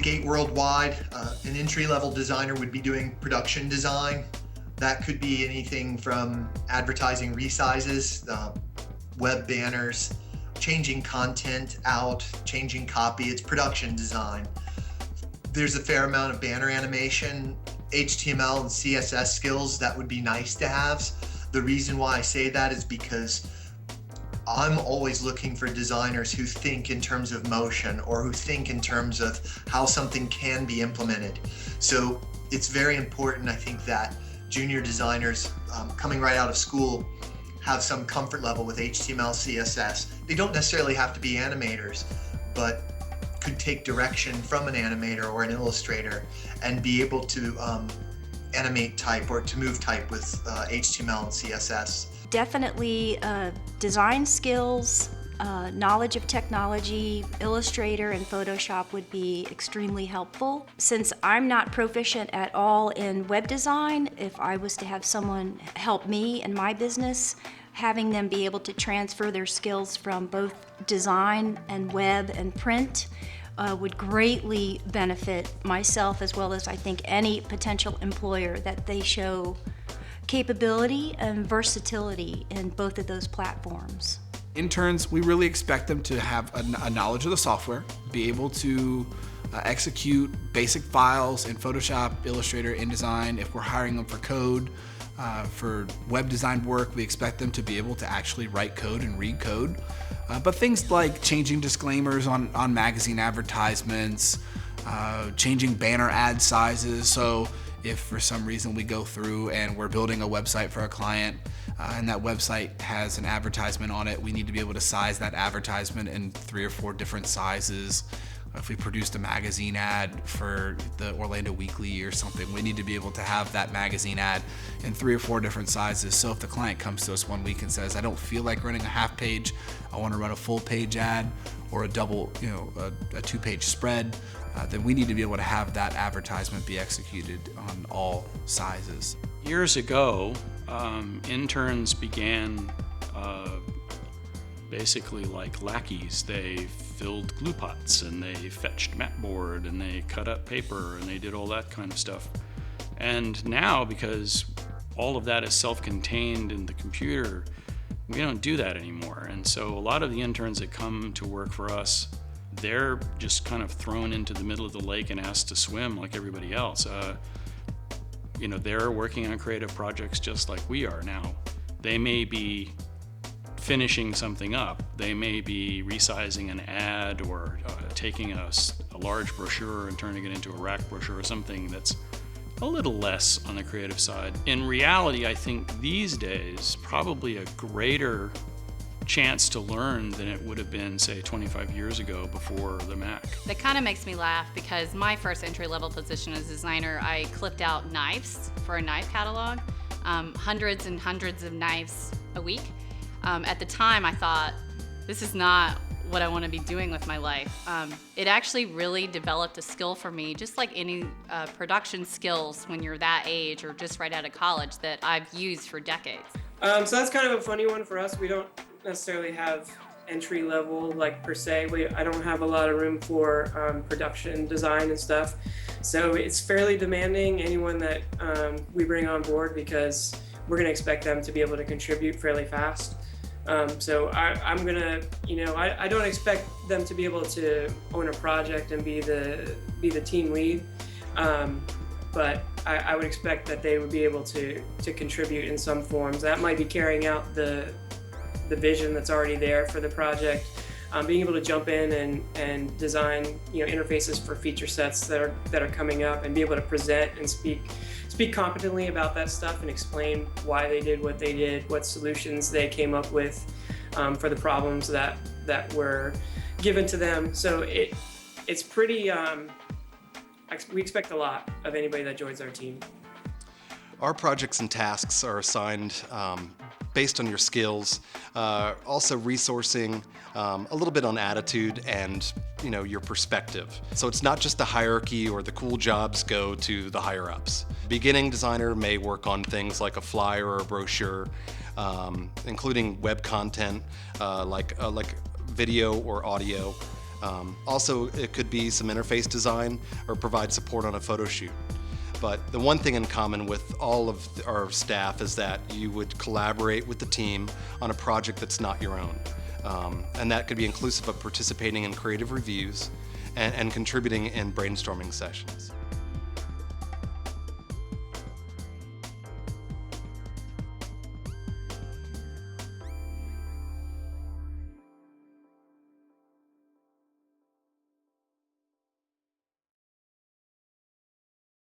Gate Worldwide, an entry-level designer would be doing production design. That could be anything from advertising resizes, web banners, changing content out, changing copy. It's production design. There's a fair amount of banner animation, HTML and CSS skills that would be nice to have. The reason why I say that is because I'm always looking for designers who think in terms of motion or who think in terms of how something can be implemented. So it's very important, I think, that junior designers coming right out of school have some comfort level with HTML, CSS. They don't necessarily have to be animators, but could take direction from an animator or an illustrator and be able to animate type or to move type with HTML and CSS. Definitely design skills, knowledge of technology, Illustrator and Photoshop would be extremely helpful. Since I'm not proficient at all in web design, if I was to have someone help me in my business, having them be able to transfer their skills from both design and web and print would greatly benefit myself, as well as I think any potential employer, that they show capability and versatility in both of those platforms. Interns, we really expect them to have a knowledge of the software, be able to execute basic files in Photoshop, Illustrator, InDesign. If we're hiring them for code, for web design work, we expect them to be able to actually write code and read code. But things like changing disclaimers on magazine advertisements, changing banner ad sizes. So if for some reason we go through and we're building a website for a client and that website has an advertisement on it, we need to be able to size that advertisement in 3 or 4 different sizes. If we produced a magazine ad for the Orlando Weekly or something, we need to be able to have that magazine ad in 3 or 4 different sizes. So if the client comes to us one week and says, I don't feel like running a half page, I want to run a full page ad or a double, a 2-page spread, then we need to be able to have that advertisement be executed on all sizes. Years ago, interns began basically like lackeys. They filled glue pots and they fetched mat board and they cut up paper and they did all that kind of stuff. And now, because all of that is self-contained in the computer, we don't do that anymore. And so a lot of the interns that come to work for us, they're just kind of thrown into the middle of the lake and asked to swim like everybody else. They're working on creative projects just like we are now. They may be finishing something up. They may be resizing an ad or taking a large brochure and turning it into a rack brochure or something that's a little less on the creative side. In reality, I think these days, probably a greater chance to learn than it would have been, say, 25 years ago before the Mac. That kind of makes me laugh because my first entry-level position as a designer, I clipped out knives for a knife catalog, hundreds and hundreds of knives a week. At the time, I thought, this is not what I want to be doing with my life. It actually really developed a skill for me, just like any production skills when you're that age or just right out of college, that I've used for decades. So that's kind of a funny one for us. We don't necessarily have entry level, like, per se. I don't have a lot of room for production design and stuff. So it's fairly demanding, anyone that we bring on board, because we're going to expect them to be able to contribute fairly fast. So I'm gonna, I don't expect them to be able to own a project and be the team lead, but I would expect that they would be able to contribute in some forms. That might be carrying out the vision that's already there for the project, being able to jump in and design interfaces for feature sets that are coming up, and be able to present and speak competently about that stuff and explain why they did what they did, what solutions they came up with for the problems that were given to them. So it's pretty, we expect a lot of anybody that joins our team. Our projects and tasks are assigned based on your skills, also resourcing, a little bit on attitude and your perspective. So it's not just the hierarchy or the cool jobs go to the higher ups. Beginning designer may work on things like a flyer or a brochure, including web content like video or audio. Also, it could be some interface design or provide support on a photo shoot. But the one thing in common with all of our staff is that you would collaborate with the team on a project that's not your own. And that could be inclusive of participating in creative reviews and contributing in brainstorming sessions.